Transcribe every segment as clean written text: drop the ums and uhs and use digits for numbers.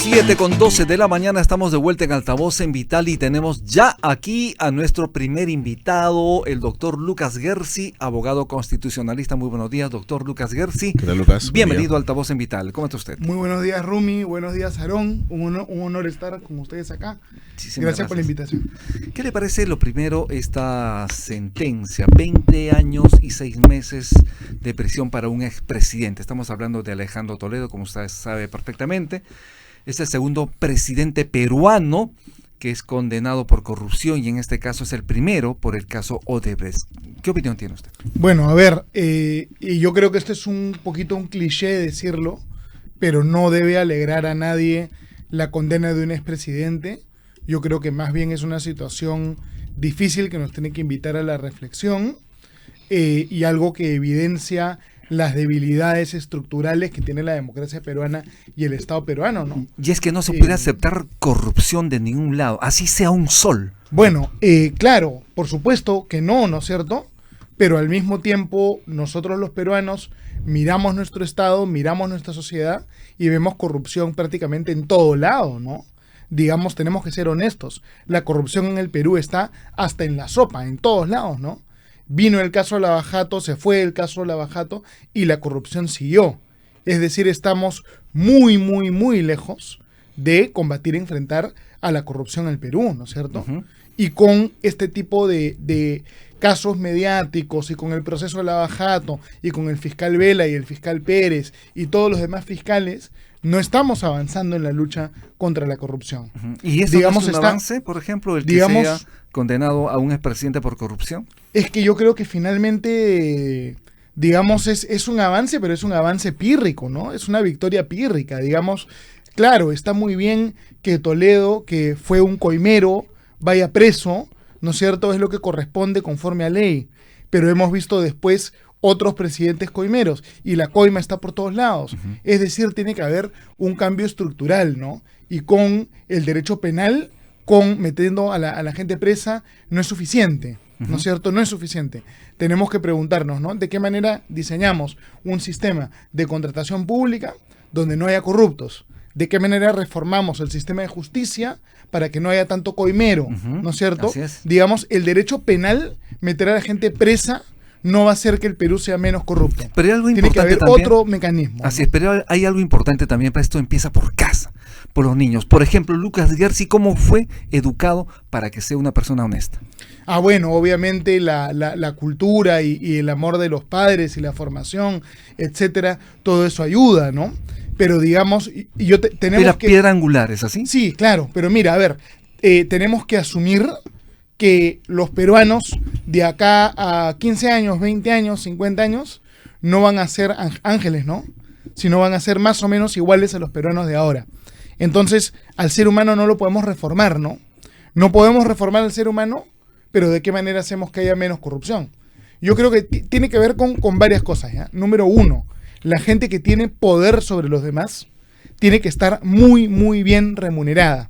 7:12 de la mañana, estamos de vuelta en Altavoz en Vital y tenemos ya aquí a nuestro primer invitado, el doctor Lucas Gersi, abogado constitucionalista. Muy buenos días, doctor Lucas Gersi. ¿Qué tal, Lucas? Bienvenido a Altavoz en Vital. ¿Cómo está usted? Muy buenos días, Rumi. Buenos días, Aarón. Un honor estar con ustedes acá. Gracias por la invitación. ¿Qué le parece lo primero esta sentencia? 20 años y 6 meses de prisión para un expresidente. Estamos hablando de Alejandro Toledo, como usted sabe perfectamente. Es el segundo presidente peruano que es condenado por corrupción y en este caso es el primero por el caso Odebrecht. ¿Qué opinión tiene usted? Bueno, a ver, y yo creo que esto es un poquito un cliché decirlo, pero no debe alegrar a nadie la condena de un expresidente. Yo creo que más bien es una situación difícil que nos tiene que invitar a la reflexión y algo que evidencia las debilidades estructurales que tiene la democracia peruana y el Estado peruano, ¿no? Y es que no se puede aceptar corrupción de ningún lado, así sea un sol. Bueno, claro, por supuesto que no, ¿no es cierto? Pero al mismo tiempo, nosotros los peruanos miramos nuestro Estado, miramos nuestra sociedad y vemos corrupción prácticamente en todo lado, ¿no? Digamos, tenemos que ser honestos. La corrupción en el Perú está hasta en la sopa, en todos lados, ¿no? Vino el caso Lavajato, se fue el caso Lavajato y la corrupción siguió. Es decir, estamos muy, muy, muy lejos de combatir y enfrentar a la corrupción en el Perú, ¿no es cierto? Uh-huh. Y con este tipo de casos mediáticos y con el proceso Lavajato y con el fiscal Vela y el fiscal Pérez y todos los demás fiscales, no estamos avanzando en la lucha contra la corrupción. Uh-huh. ¿Y eso no es un avance, por ejemplo, el que sea condenado a un expresidente por corrupción? Es que yo creo que finalmente, digamos, es un avance, pero es un avance pírrico, ¿no? Es una victoria pírrica, digamos. Claro, está muy bien que Toledo, que fue un coimero, vaya preso, ¿no es cierto? Es lo que corresponde conforme a ley. Pero hemos visto después otros presidentes coimeros y la coima está por todos lados. Uh-huh. Es decir, tiene que haber un cambio estructural, ¿no? Y con el derecho penal, con metiendo a la gente presa, no es suficiente, ¿no es cierto? No es suficiente. Tenemos que preguntarnos, ¿no? ¿De qué manera diseñamos un sistema de contratación pública donde no haya corruptos? ¿De qué manera reformamos el sistema de justicia para que no haya tanto coimero, ¿no es cierto? Así es. Digamos, el derecho penal, meter a la gente presa, no va a hacer que el Perú sea menos corrupto. Pero hay algo Tiene importante que haber también, otro mecanismo. Así es, pero hay algo importante también, para esto empieza por casa, por los niños. Por ejemplo, Lucas Gersi, ¿cómo fue educado para que sea una persona honesta? Bueno, obviamente la cultura y el amor de los padres y la formación, etcétera, todo eso ayuda, ¿no? Pero digamos, tenemos que... piedra angular, ¿es así? Sí, claro, pero mira, a ver, tenemos que asumir que los peruanos de acá a 15 años, 20 años, 50 años, no van a ser ángeles, ¿no? Sino van a ser más o menos iguales a los peruanos de ahora. Entonces, al ser humano no lo podemos reformar, ¿no? No podemos reformar al ser humano, pero ¿de qué manera hacemos que haya menos corrupción? Yo creo que tiene que ver con varias cosas, ¿ya? Número uno, la gente que tiene poder sobre los demás tiene que estar muy, muy bien remunerada.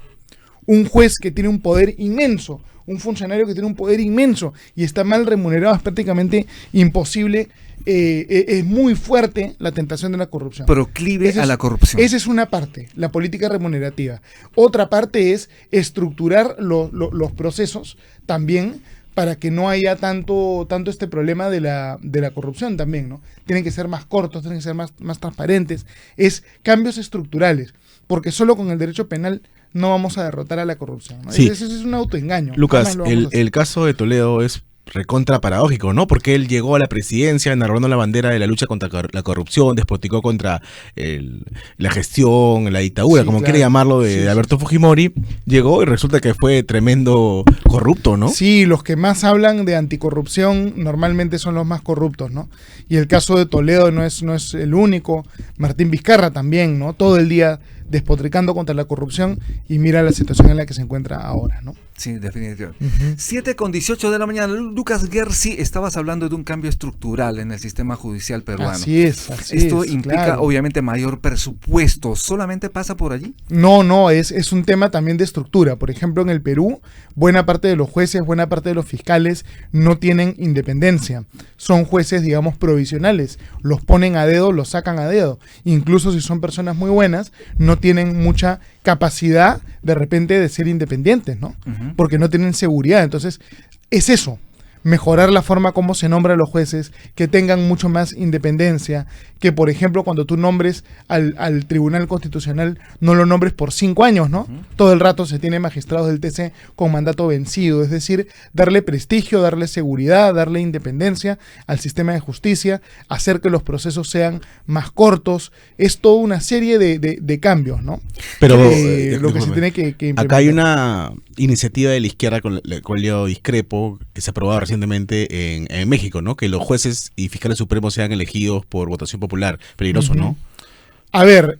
Un juez que tiene un poder inmenso, un funcionario que tiene un poder inmenso y está mal remunerado es prácticamente imposible. Es muy fuerte la tentación de la corrupción. Proclive a la corrupción. Esa es una parte, la política remunerativa. Otra parte es estructurar los procesos también para que no haya tanto este problema de la corrupción también, ¿no? Tienen que ser más cortos, tienen que ser más transparentes. Es cambios estructurales, porque solo con el derecho penal no vamos a derrotar a la corrupción, ¿no? Sí. Ese es un autoengaño. Lucas, el caso de Toledo es recontra paradójico, ¿no? Porque él llegó a la presidencia enarbolando la bandera de la lucha contra la corrupción, despotricó contra la gestión, la dictadura, sí, como claro. quiere llamarlo, de Alberto Fujimori. Llegó y resulta que fue tremendo corrupto, ¿no? Sí, los que más hablan de anticorrupción normalmente son los más corruptos, ¿no? Y el caso de Toledo no es el único. Martín Vizcarra también, ¿no? Todo el día despotricando contra la corrupción, y mira la situación en la que se encuentra ahora, ¿no? Sí, definitivamente. 7:18 de la mañana. Lucas Gersi, estabas hablando de un cambio estructural en el sistema judicial peruano. Así es. Esto implica, claro, obviamente, mayor presupuesto. ¿Solamente pasa por allí? No, es un tema también de estructura. Por ejemplo, en el Perú, buena parte de los jueces, buena parte de los fiscales no tienen independencia. Son jueces, digamos, provisionales. Los ponen a dedo, los sacan a dedo. Incluso si son personas muy buenas, no tienen mucha capacidad de repente de ser independientes, ¿no? Porque no tienen seguridad. Entonces, es eso. Mejorar la forma como se nombra a los jueces, que tengan mucho más independencia, que por ejemplo cuando tú nombres al Tribunal Constitucional no lo nombres por 5 años, ¿no? Todo el rato se tiene magistrados del TC con mandato vencido, es decir, darle prestigio, darle seguridad, darle independencia al sistema de justicia, hacer que los procesos sean más cortos, es toda una serie de cambios, ¿no? Pero lo que se tiene que implementar. acá hay una iniciativa de la izquierda con la cual yo discrepo, que se ha aprobado recientemente en México, ¿no? Que los jueces y fiscales supremos sean elegidos por votación popular. Peligroso, ¿no? A ver,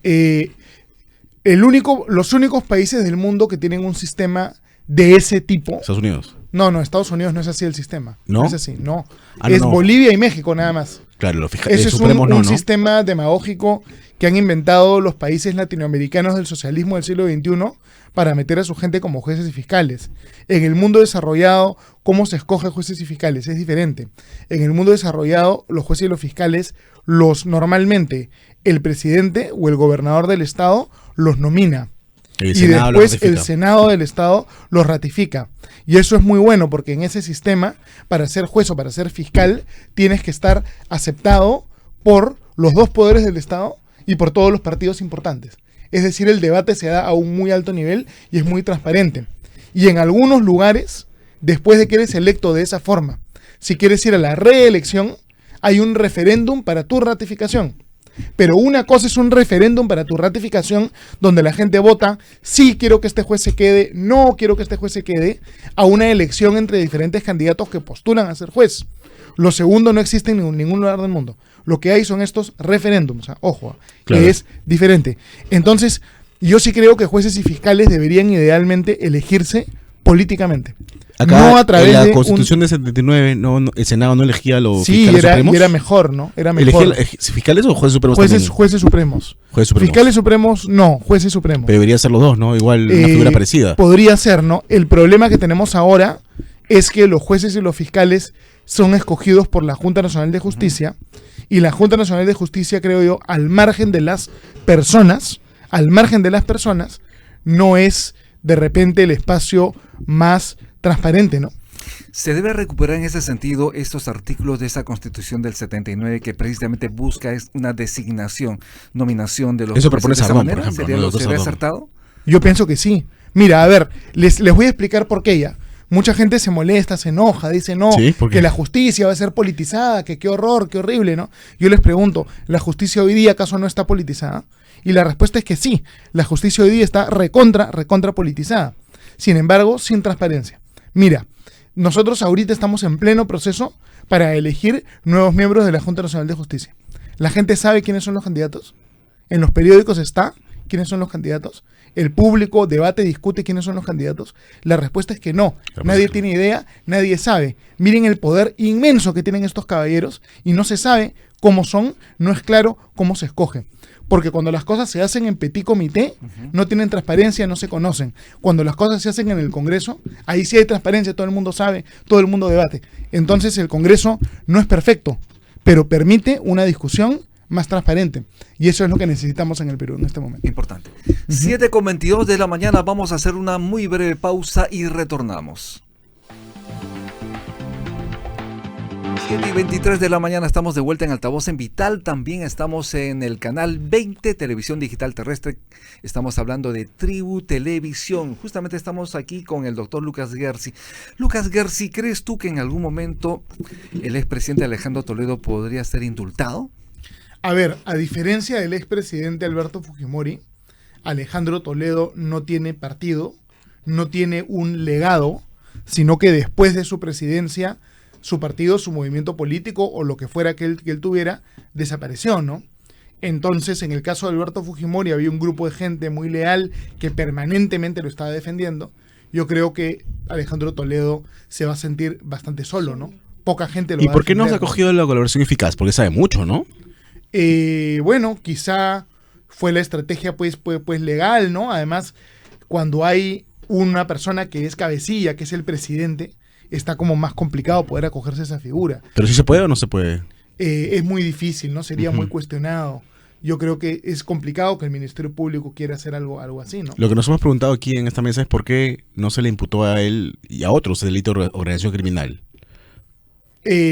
los únicos países del mundo que tienen un sistema de ese tipo... Estados Unidos. No, Estados Unidos no es así el sistema. ¿No? No es así, no. Ah, es no. Bolivia y México nada más. Claro, los fiscales Ese es supremos un no. sistema demagógico que han inventado los países latinoamericanos del socialismo del siglo XXI para meter a su gente como jueces y fiscales. En el mundo desarrollado, ¿cómo se escoge jueces y fiscales? Es diferente. En el mundo desarrollado, los jueces y los fiscales, normalmente el presidente o el gobernador del estado los nomina. Y después el Senado del Estado los ratifica. Y eso es muy bueno porque en ese sistema, para ser juez o para ser fiscal, tienes que estar aceptado por los dos poderes del Estado y por todos los partidos importantes. Es decir, el debate se da a un muy alto nivel y es muy transparente. Y en algunos lugares, después de que eres electo de esa forma, si quieres ir a la reelección, hay un referéndum para tu ratificación. Pero una cosa es un referéndum para tu ratificación, donde la gente vota, sí quiero que este juez se quede, no quiero que este juez se quede, a una elección entre diferentes candidatos que postulan a ser juez. Lo segundo no existe en ningún lugar del mundo. Lo que hay son estos referéndums, ojo, claro, que es diferente. Entonces, yo sí creo que jueces y fiscales deberían idealmente elegirse políticamente. Acá, no a través en la de Constitución de 79, el Senado no elegía a los fiscales supremos. Sí, era mejor, ¿no? Era mejor. ¿Fiscales o jueces supremos? Jueces supremos. Jueces supremos. Fiscales supremos, no, jueces supremos. Pero debería ser los dos, ¿no? Igual una figura parecida. Podría ser, ¿no? El problema que tenemos ahora es que los jueces y los fiscales son escogidos por la Junta Nacional de Justicia, y la Junta Nacional de Justicia, creo yo, al margen de las personas, no es de repente el espacio más transparente, ¿no? ¿Se debe recuperar en ese sentido estos artículos de esa Constitución del 79 que precisamente busca una designación, nominación de los Eso propone de esa Sardón, manera? por ejemplo. ¿Sería acertado? Yo pienso que sí. Mira, a ver, les voy a explicar por qué ya. Mucha gente se molesta, se enoja, dice no, ¿Sí? que la justicia va a ser politizada, que qué horror, qué horrible, ¿no? Yo les pregunto, ¿la justicia hoy día acaso no está politizada? Y la respuesta es que sí, la justicia hoy día está recontra politizada. Sin embargo, sin transparencia. Mira, nosotros ahorita estamos en pleno proceso para elegir nuevos miembros de la Junta Nacional de Justicia. ¿La gente sabe quiénes son los candidatos? ¿En los periódicos está quiénes son los candidatos? ¿El público debate, discute quiénes son los candidatos? La respuesta es que no. Nadie tiene idea, nadie sabe. Miren el poder inmenso que tienen estos caballeros y no se sabe cómo son, no es claro cómo se escogen. Porque cuando las cosas se hacen en petit comité, no tienen transparencia, no se conocen. Cuando las cosas se hacen en el Congreso, ahí sí hay transparencia, todo el mundo sabe, todo el mundo debate. Entonces el Congreso no es perfecto, pero permite una discusión más transparente. Y eso es lo que necesitamos en el Perú en este momento. Importante. 7:22 de la mañana, vamos a hacer una muy breve pausa y retornamos. 7:23 de la mañana, estamos de vuelta en Altavoz en Vital. También estamos en el canal 20, Televisión Digital Terrestre. Estamos hablando de Tribu Televisión. Justamente estamos aquí con el doctor Lucas Gersi. Lucas Gersi, ¿crees tú que en algún momento el expresidente Alejandro Toledo podría ser indultado? A ver, a diferencia del expresidente Alberto Fujimori, Alejandro Toledo no tiene partido, no tiene un legado, sino que después de su presidencia, su partido, su movimiento político o lo que fuera que él tuviera, desapareció, ¿no? Entonces, en el caso de Alberto Fujimori había un grupo de gente muy leal que permanentemente lo estaba defendiendo. Yo creo que Alejandro Toledo se va a sentir bastante solo, ¿no? Poca gente lo va a defender. ¿Y por qué no se ha cogido la colaboración eficaz? Porque sabe mucho, ¿no? Bueno, quizá fue la estrategia pues legal, ¿no? Además, cuando hay una persona que es cabecilla, que es el presidente, está como más complicado poder acogerse a esa figura. ¿Pero sí se puede o no se puede? Es muy difícil, ¿no? Sería muy cuestionado. Yo creo que es complicado que el Ministerio Público quiera hacer algo así, ¿no? Lo que nos hemos preguntado aquí en esta mesa es por qué no se le imputó a él y a otros el delito de organización criminal.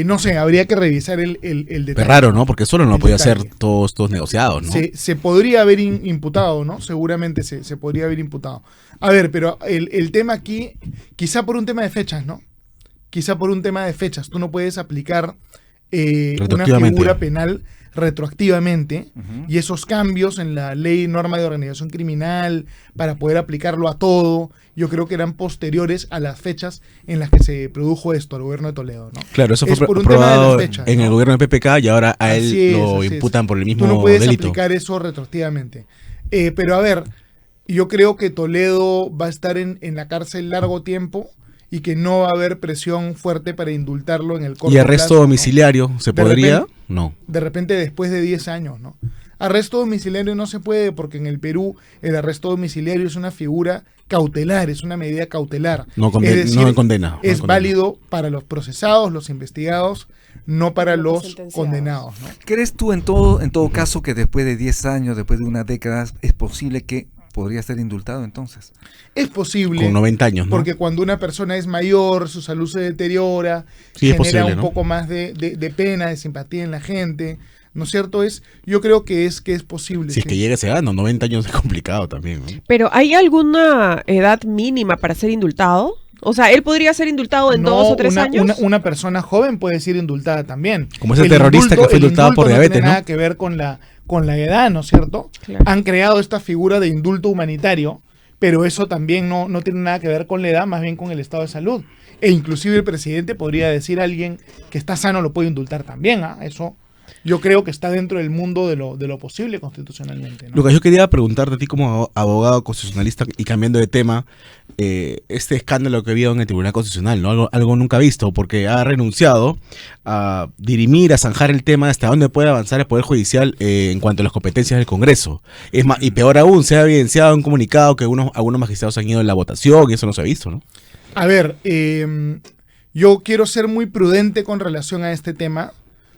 No sé, habría que revisar el detalle. Es raro, ¿no? Porque solo no podía hacer detalle. todos negociados, ¿no? Se podría haber imputado, ¿no? Seguramente se podría haber imputado. A ver, pero el tema aquí, quizá por un tema de fechas, ¿no? Quizá por un tema de fechas. Tú no puedes aplicar una figura penal retroactivamente y esos cambios en la ley norma de organización criminal para poder aplicarlo a todo, yo creo que eran posteriores a las fechas en las que se produjo esto al gobierno de Toledo, ¿no? Claro, eso fue por un tema de aprobado las fechas, en ¿no? el gobierno de PPK y ahora a él lo Así imputan por el mismo delito. Tú no puedes delito. aplicar eso retroactivamente. Pero a ver, yo creo que Toledo va a estar en la cárcel largo tiempo y que no va a haber presión fuerte para indultarlo en el corto ¿Y arresto plazo, domiciliario se De podría? repente- No. De repente después de 10 años, ¿no? Arresto domiciliario no se puede porque en el Perú el arresto domiciliario es una figura cautelar, es una medida cautelar. No, Es decir, no condena. no es condena. válido para los procesados, los investigados, no para los sentenciados. condenados, ¿no? ¿Crees tú en todo caso que después de 10 años, después de una década, es posible que podría ser indultado entonces? Es posible. Con 90 años, ¿no? Porque cuando una persona es mayor, su salud se deteriora, Sí, es genera posible, un ¿no? poco más de pena, de simpatía en la gente, ¿no es cierto? Yo creo que es posible. Si es sí. que llega a esa edad, no, 90 años es complicado también, ¿no? Pero ¿hay alguna edad mínima para ser indultado? O sea, ¿él podría ser indultado en No, 2 o 3 años? Una persona joven puede ser indultada también. Como ese El terrorista que fue el indultado por indulto diabetes, no tiene ¿no? nada que ver con la edad, ¿no es cierto? Claro. Han creado esta figura de indulto humanitario, pero eso también no tiene nada que ver con la edad, más bien con el estado de salud. E inclusive el presidente podría decir a alguien que está sano lo puede indultar también, ¿ah? Eso yo creo que está dentro del mundo de lo posible constitucionalmente, ¿no? Lucas, yo quería preguntarte a ti como abogado constitucionalista y cambiando de tema, este escándalo que ha habido en el Tribunal Constitucional, ¿no? Algo nunca visto, porque ha renunciado a dirimir, a zanjar el tema hasta dónde puede avanzar el Poder Judicial en cuanto a las competencias del Congreso. Es más, y peor aún, se ha evidenciado un comunicado que algunos magistrados han ido en la votación y eso no se ha visto, ¿no? A ver, yo quiero ser muy prudente con relación a este tema.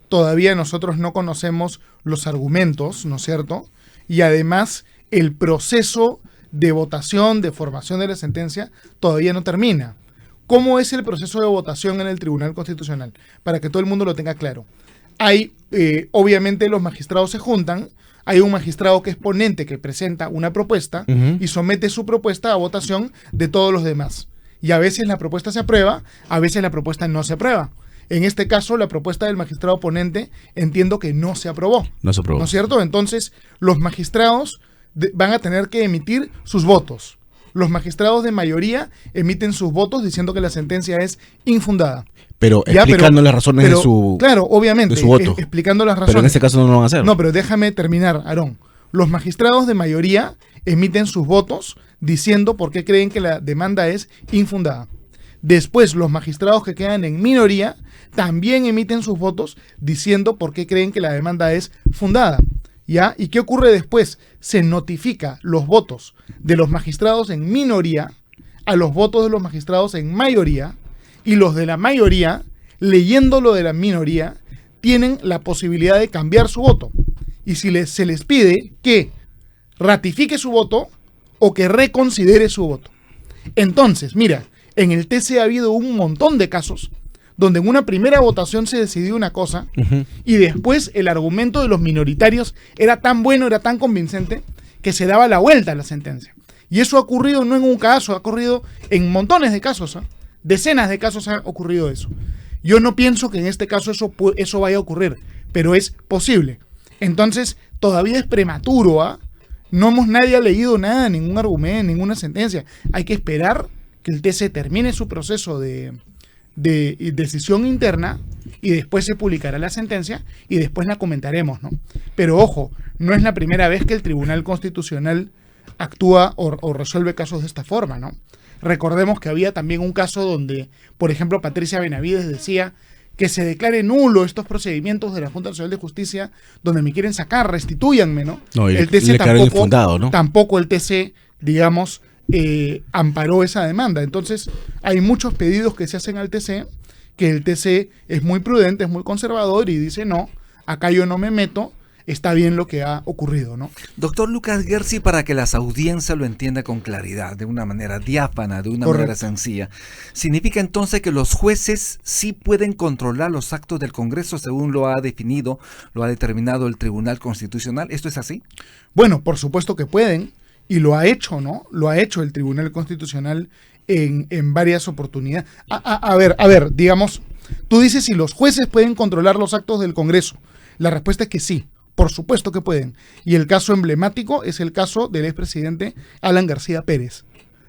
Todavía nosotros no conocemos los argumentos, ¿no es cierto? Y además el proceso de votación, de formación de la sentencia, todavía no termina. ¿Cómo es el proceso de votación en el Tribunal Constitucional? Para que todo el mundo lo tenga claro. Hay, obviamente los magistrados se juntan, hay un magistrado que es ponente que presenta una propuesta y somete su propuesta a votación de todos los demás. Y a veces la propuesta se aprueba, a veces la propuesta no se aprueba. En este caso, la propuesta del magistrado ponente entiendo que no se aprobó. No se aprobó. ¿No es cierto? Entonces, los magistrados van a tener que emitir sus votos. Los magistrados de mayoría emiten sus votos diciendo que la sentencia es infundada. Pero Ya, explicando las razones de su Claro, obviamente, de su voto. explicando las razones. Pero en este caso no lo van a hacer. No, pero déjame terminar, Aarón. Los magistrados de mayoría emiten sus votos diciendo por qué creen que la demanda es infundada. Después, los magistrados que quedan en minoría también emiten sus votos diciendo por qué creen que la demanda es fundada. ¿Ya? ¿Y qué ocurre después? Se notifica los votos de los magistrados en minoría a los votos de los magistrados en mayoría, y los de la mayoría, leyendo lo de la minoría, tienen la posibilidad de cambiar su voto. Y si se les pide que ratifique su voto o que reconsidere su voto. Entonces, mira, en el TC ha habido un montón de casos donde en una primera votación se decidió una cosa y después el argumento de los minoritarios era tan bueno, era tan convincente, que se daba la vuelta a la sentencia. Y eso ha ocurrido no en un caso, ha ocurrido en montones de casos, ¿eh? Decenas de casos ha ocurrido eso. Yo no pienso que en este caso eso vaya a ocurrir, pero es posible. Entonces, todavía es prematuro, ¿ah? Nadie ha leído nada, ningún argumento, ninguna sentencia. Hay que esperar que el TC termine su proceso de de decisión interna y después se publicará la sentencia y después la comentaremos, ¿no? Pero ojo, no es la primera vez que el Tribunal Constitucional actúa o resuelve casos de esta forma, ¿no? Recordemos que había también un caso donde, por ejemplo, Patricia Benavides decía que se declare nulo estos procedimientos de la Junta Nacional de Justicia donde me quieren sacar, restitúyanme, ¿no? No, El TC le declaró infundado, ¿no? tampoco el TC, digamos, amparó esa demanda. Entonces, hay muchos pedidos que se hacen al TC, que el TC es muy prudente, es muy conservador y dice, no, acá yo no me meto, está bien lo que ha ocurrido, ¿no? Doctor Lucas Gersi, para que las audiencias lo entiendan con claridad, de una manera diáfana, de una Correcto. manera sencilla, ¿significa entonces que los jueces sí pueden controlar los actos del Congreso según lo ha definido, lo ha determinado el Tribunal Constitucional? ¿Esto es así? Bueno, por supuesto que pueden, y lo ha hecho, ¿no? Lo ha hecho el Tribunal Constitucional en varias oportunidades. A ver, digamos, tú dices si los jueces pueden controlar los actos del Congreso. La respuesta es que sí, por supuesto que pueden. Y el caso emblemático es el caso del expresidente Alan García Pérez.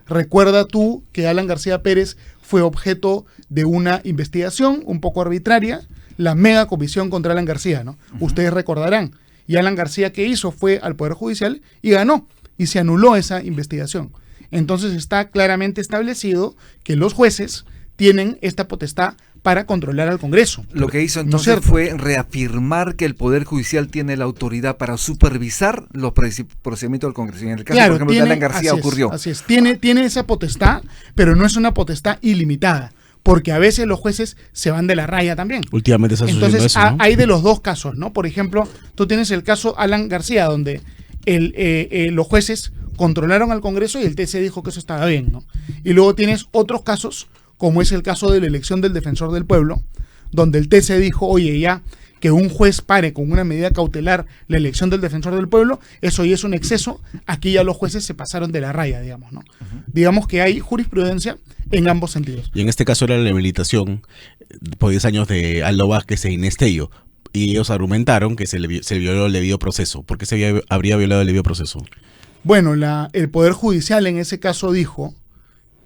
Recuerda tú que Alan García Pérez fue objeto de una investigación un poco arbitraria, la mega comisión contra Alan García, ¿no? Ustedes recordarán. Y Alan García, ¿qué hizo? Fue al Poder Judicial y ganó. Y se anuló esa investigación. Entonces está claramente establecido que los jueces tienen esta potestad para controlar al Congreso. Lo que hizo ¿No es entonces cierto? fue reafirmar que el Poder Judicial tiene la autoridad para supervisar los procedimientos del Congreso. En el caso, por ejemplo, de Alan García ocurrió. Así es, tiene esa potestad, pero no es una potestad ilimitada, porque a veces los jueces se van de la raya también. Últimamente está sucediendo Entonces, eso, ¿no? hay de los dos casos, ¿no? Por ejemplo, tú tienes el caso Alan García, donde los jueces controlaron al Congreso y el TC dijo que eso estaba bien, ¿no? Y luego tienes otros casos, como es el caso de la elección del defensor del pueblo, donde el TC dijo, oye, ya que un juez pare con una medida cautelar la elección del defensor del pueblo, eso ya es un exceso, aquí ya los jueces se pasaron de la raya, digamos, ¿no? Digamos que hay jurisprudencia en ambos sentidos. Y en este caso era la habilitación por 10 años de Aldo Vázquez e Inés Tello. Y ellos argumentaron que se violó el debido proceso. ¿Por qué habría violado el debido proceso? Bueno, el Poder Judicial en ese caso dijo,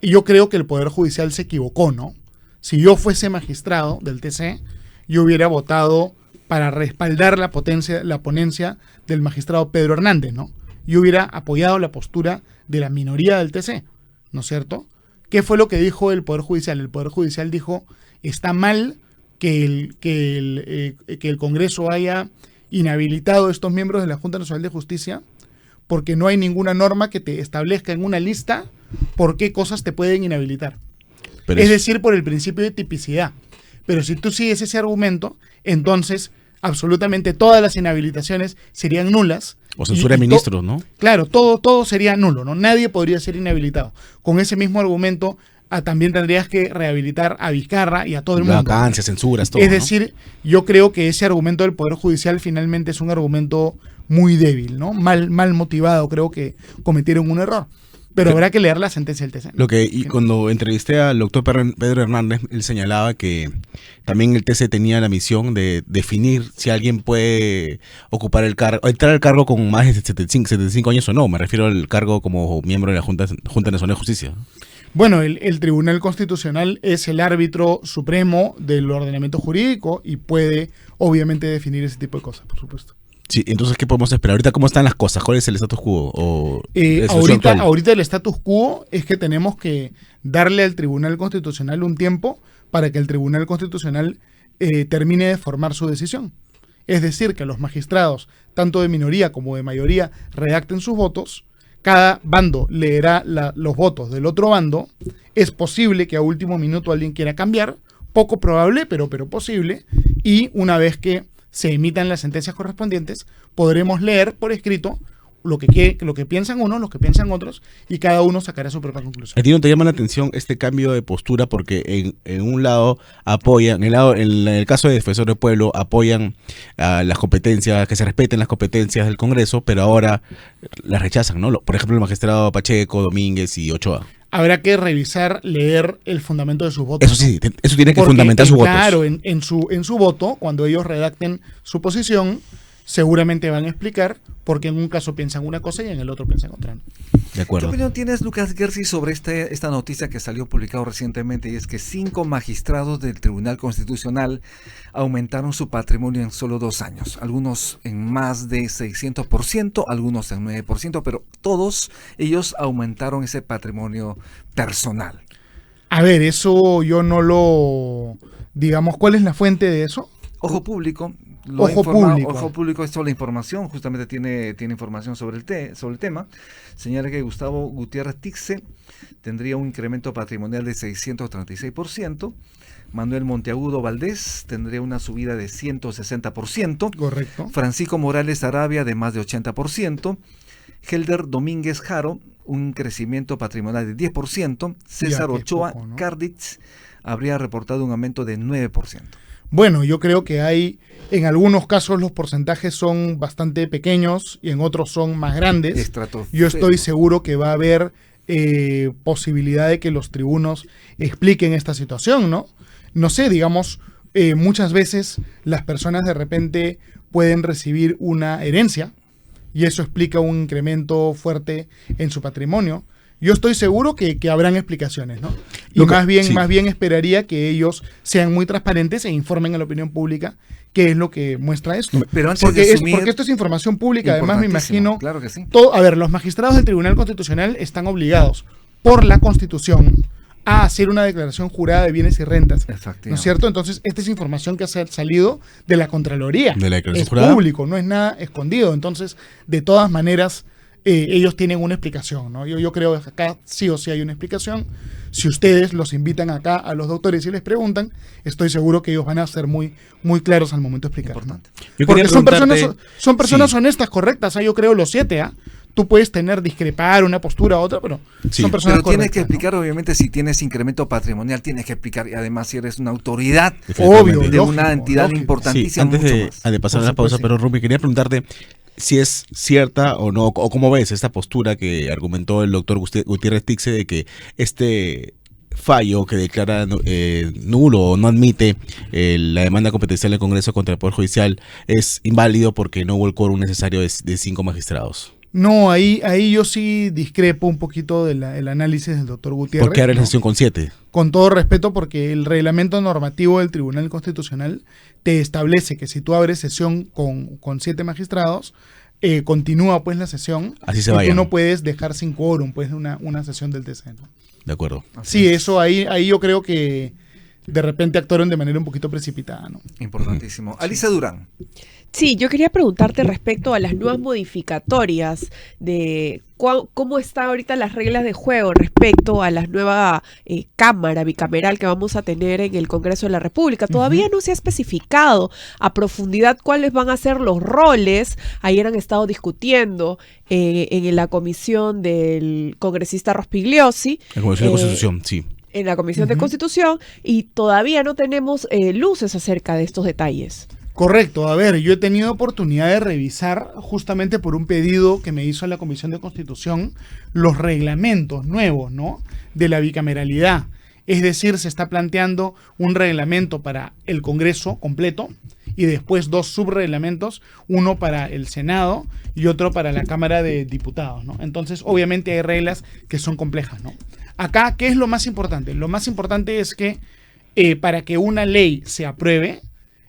y yo creo que el Poder Judicial se equivocó, ¿no? Si yo fuese magistrado del TC, yo hubiera votado para respaldar la ponencia del magistrado Pedro Hernández, ¿no? Yo hubiera apoyado la postura de la minoría del TC, ¿no es cierto? ¿Qué fue lo que dijo el Poder Judicial? El Poder Judicial dijo, está mal que el Congreso haya inhabilitado a estos miembros de la Junta Nacional de Justicia porque no hay ninguna norma que te establezca en una lista por qué cosas te pueden inhabilitar. Pero Es decir, por el principio de tipicidad. Pero si tú sigues ese argumento, entonces absolutamente todas las inhabilitaciones serían nulas. o censura de ministros, ¿no? Claro, todo sería nulo, ¿no? Nadie podría ser inhabilitado. Con ese mismo argumento, también tendrías que rehabilitar a Vizcarra y a todo el mundo. Vacancias, censuras, todo. Es ¿no? decir, yo creo que ese argumento del Poder Judicial finalmente es un argumento muy débil, ¿no? Mal motivado, creo que cometieron un error. Pero habrá que leer la sentencia del TC. Cuando entrevisté al doctor Pedro Hernández, él señalaba que también el TC tenía la misión de definir si alguien puede ocupar el cargo, entrar al cargo con más de 75 años o no. Me refiero al cargo como miembro de la Junta Nacional de Justicia. Bueno, el Tribunal Constitucional es el árbitro supremo del ordenamiento jurídico y puede, obviamente, definir ese tipo de cosas, por supuesto. Sí, entonces, ¿qué podemos esperar? Ahorita, ¿cómo están las cosas? ¿Cuál es el status quo? Ahorita el status quo es que tenemos que darle al Tribunal Constitucional un tiempo para que el Tribunal Constitucional termine de formar su decisión. Es decir, que los magistrados, tanto de minoría como de mayoría, redacten sus votos. Cada bando leerá los votos del otro bando. Es posible que a último minuto alguien quiera cambiar. Poco probable, pero posible. Y una vez que se emitan las sentencias correspondientes, podremos leer por escrito lo que piensan unos, lo que piensan otros, y cada uno sacará su propia conclusión. ¿A ti no te llama la atención este cambio de postura? Porque en un lado apoyan, en el caso de Defensor del Pueblo, apoyan a las competencias, que se respeten las competencias del Congreso, pero ahora las rechazan, ¿no? Por ejemplo, el magistrado Pacheco, Domínguez y Ochoa. Habrá que leer el fundamento de sus votos. Eso sí, eso tiene que Porque, fundamentar sus votos. Claro, en su voto, cuando ellos redacten su posición, seguramente van a explicar por qué en un caso piensan una cosa y en el otro piensan otra, ¿no? De acuerdo. ¿Qué opinión tienes, Lucas Gersi, sobre esta noticia que salió publicado recientemente? Y es que 5 magistrados del Tribunal Constitucional aumentaron su patrimonio en solo 2 años. Algunos en más de 600%, algunos en 9%, pero todos ellos aumentaron ese patrimonio personal. A ver, eso yo no lo... Digamos, ¿cuál es la fuente de eso? Ojo Público. Ojo Público. Ojo Público es toda la información, justamente tiene información sobre el tema. Señala que Gustavo Gutiérrez Tixe tendría un incremento patrimonial de 636%. Manuel Monteagudo Valdés tendría una subida de 160%. Correcto. Francisco Morales Arabia de más de 80%. Helder Domínguez Jaro, un crecimiento patrimonial de 10%. César Ochoa poco, ¿no? Carditz habría reportado un aumento de 9%. Bueno, yo creo que en algunos casos los porcentajes son bastante pequeños y en otros son más grandes. Yo estoy seguro que va a haber posibilidad de que los tribunos expliquen esta situación, ¿no? No sé, digamos, muchas veces las personas de repente pueden recibir una herencia y eso explica un incremento fuerte en su patrimonio. Yo estoy seguro que habrán explicaciones, ¿no? Y más bien esperaría que ellos sean muy transparentes e informen a la opinión pública qué es lo que muestra esto. Pero antes porque, de asumir, porque esto es información pública, además me imagino... Claro que sí. A ver, los magistrados del Tribunal Constitucional están obligados por la Constitución a hacer una declaración jurada de bienes y rentas, ¿no es cierto? Entonces, esta es información que ha salido de la Contraloría. ¿De la declaración es jurada? Público, no es nada escondido. Entonces, de todas maneras... ellos tienen una explicación, ¿no? Yo creo que acá sí o sí hay una explicación. Si ustedes los invitan acá a los doctores y les preguntan, estoy seguro que ellos van a ser muy, muy claros al momento de explicar, ¿no? Porque son personas honestas, correctas. Yo creo los 7, ¿ah? Tú puedes discrepar una postura u otra, pero son personas correctas. Pero tienes que explicar, ¿no? Obviamente, si tienes incremento patrimonial, tienes que explicar, y además si eres una autoridad, obvio, de lógico, una entidad importantísima. Sí, antes de pasar a la pausa, pero Rumi, quería preguntarte si es cierta o no, o cómo ves esta postura que argumentó el doctor Gutiérrez Tixe de que este fallo que declara nulo o no admite la demanda competencial del Congreso contra el Poder Judicial es inválido porque no hubo el quórum necesario de 5 magistrados. No, ahí yo sí discrepo un poquito del análisis del doctor Gutiérrez. ¿Por qué hará la sesión con 7? Con todo respeto, porque el reglamento normativo del Tribunal Constitucional te establece que si tú abres sesión con 7 magistrados, continúa pues la sesión. Así se y vayan. tú no puedes dejar sin quórum pues una sesión del TC, ¿no? De acuerdo. Sí, eso ahí yo creo que de repente actuaron de manera un poquito precipitada, ¿no? Importantísimo. Alicia Durán. Sí, yo quería preguntarte respecto a las nuevas modificatorias de cómo están ahorita las reglas de juego respecto a la nueva cámara bicameral que vamos a tener en el Congreso de la República. Todavía no se ha especificado a profundidad cuáles van a ser los roles. Ayer han estado discutiendo en la comisión del congresista Rospigliosi. La Comisión de Constitución, sí. En la Comisión de Constitución, y todavía no tenemos luces acerca de estos detalles. Correcto, a ver, yo he tenido oportunidad de revisar justamente por un pedido que me hizo la Comisión de Constitución los reglamentos nuevos, ¿no? De la bicameralidad. Es decir, se está planteando un reglamento para el Congreso completo y después 2 subreglamentos, uno para el Senado y otro para la Cámara de Diputados, ¿no? Entonces, obviamente hay reglas que son complejas, ¿no? Acá, ¿qué es lo más importante? Lo más importante es que para que una ley se apruebe,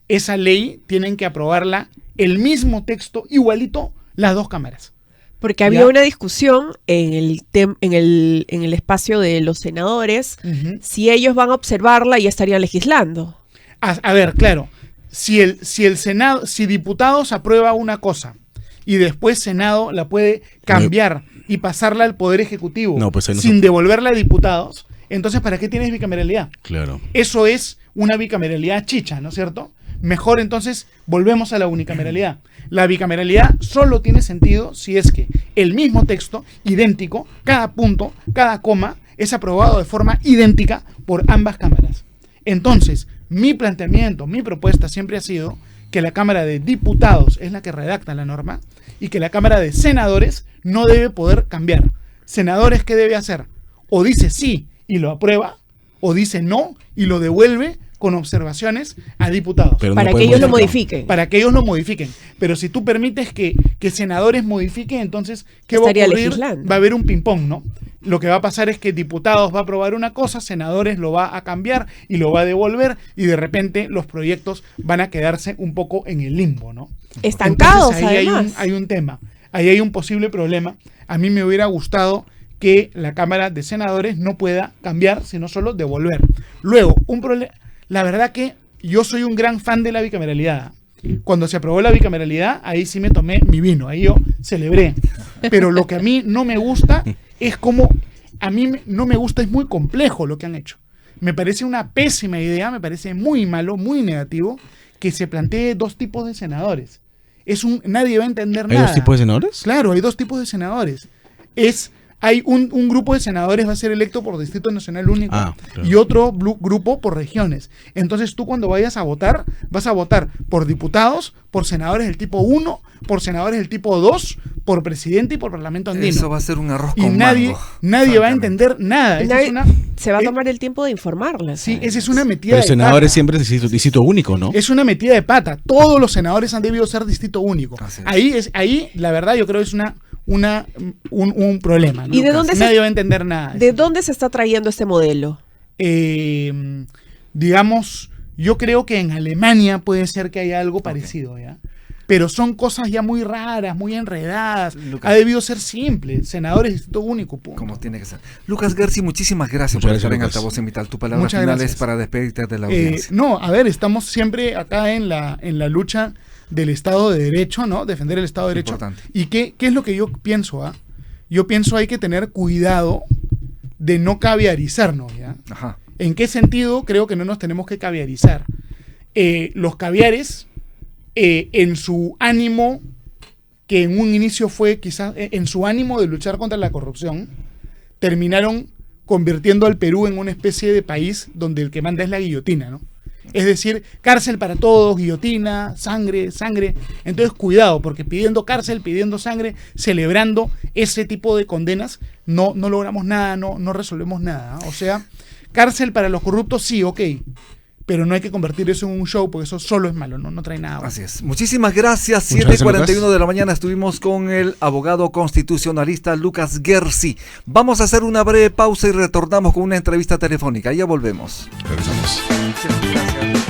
esa ley tienen que aprobarla el mismo texto, igualito, las 2 cámaras. Porque había una discusión en el espacio de los senadores, si ellos van a observarla y estarían legislando. A ver, claro, si el Senado, si diputados aprueba una cosa y después Senado la puede cambiar y pasarla al Poder Ejecutivo sin devolverla a diputados, entonces ¿para qué tienes bicameralidad? Claro. Eso es una bicameralidad chicha, ¿no es cierto? Mejor entonces volvemos a la unicameralidad. La bicameralidad solo tiene sentido si es que el mismo texto, idéntico, cada punto, cada coma, es aprobado de forma idéntica por ambas cámaras. Entonces, mi planteamiento, mi propuesta siempre ha sido que la Cámara de Diputados es la que redacta la norma y que la Cámara de Senadores no debe poder cambiar. Senadores, ¿qué debe hacer? O dice sí y lo aprueba, o dice no y lo devuelve con observaciones a diputados. Pero no Para que podemos ellos lo hacerlo. modifiquen. Para que ellos lo modifiquen. Pero si tú permites que senadores modifiquen, entonces, ¿qué va a Estaría ocurrir? legislando. Va a haber un ping-pong, ¿no? Lo que va a pasar es que diputados va a aprobar una cosa, senadores lo va a cambiar y lo va a devolver, y de repente los proyectos van a quedarse un poco en el limbo, ¿no? Estancados, Entonces, ahí además. hay un tema, ahí hay un posible problema. A mí me hubiera gustado que la Cámara de Senadores no pueda cambiar, sino solo devolver. Luego, la verdad que yo soy un gran fan de la bicameralidad. Cuando se aprobó la bicameralidad, ahí sí me tomé mi vino, ahí yo celebré. Pero lo que a mí no me gusta es no me gusta, es muy complejo lo que han hecho. Me parece una pésima idea, me parece muy malo, muy negativo, que se plantee 2 tipos de senadores. Nadie va a entender ¿Hay nada. 2 tipos de senadores? Claro, hay 2 tipos de senadores. Hay un grupo de senadores va a ser electo por Distrito Nacional Único Claro. y otro grupo por regiones. Entonces tú cuando vayas a votar, vas a votar por diputados, por senadores del tipo 1, por senadores del tipo 2, por presidente y por parlamento andino. Eso va a ser un arroz Y con nadie mango, va a francamente. entender nada. Esa es Nadie se va a eh, tomar el tiempo de informarlas. Sí, ¿sabes? esa es una metida Pero de senadores pata. siempre es distrito único, ¿no? Es una metida de pata. Todos los senadores han debido ser distrito único. Así es. Ahí la verdad yo creo es un problema, ¿no? ¿Y de dónde Nadie va a entender nada. ¿De dónde se está trayendo este modelo? Digamos, yo creo que en Alemania puede ser que haya algo parecido, ¿ya? Pero son cosas ya muy raras, muy enredadas. Lucas. Ha debido ser simple. Senadores distrito único, punto. Como tiene que ser. Lucas Gersi, muchísimas gracias Muchas por estar gracias, en Lucas. Altavoz en Vital. Tu palabra Muchas final gracias. es para despedirte de la audiencia. No, a ver, estamos siempre acá en la lucha del Estado de Derecho, ¿no? Defender el Estado de Derecho. Importante. ¿Y qué es lo que yo pienso? Yo pienso hay que tener cuidado de no caviarizarnos, ¿ya? Ajá. ¿En qué sentido? Creo que no nos tenemos que caviarizar. Los caviares, en su ánimo, que en un inicio fue quizás, en su ánimo de luchar contra la corrupción, terminaron convirtiendo al Perú en una especie de país donde el que manda es la guillotina, ¿no? Es decir, cárcel para todos, guillotina, sangre, sangre. Entonces, cuidado, porque pidiendo cárcel, pidiendo sangre, celebrando ese tipo de condenas, no logramos nada, no resolvemos nada. O sea, cárcel para los corruptos, sí, ok. Pero no hay que convertir eso en un show, porque eso solo es malo, no trae nada. Así es. Muchísimas gracias. Muchas gracias, 7:41 Lucas. de la mañana estuvimos con el abogado constitucionalista Lucas Gersi. Vamos a hacer una breve pausa y retornamos con una entrevista telefónica. Ya volvemos. Regresamos. Muchas gracias.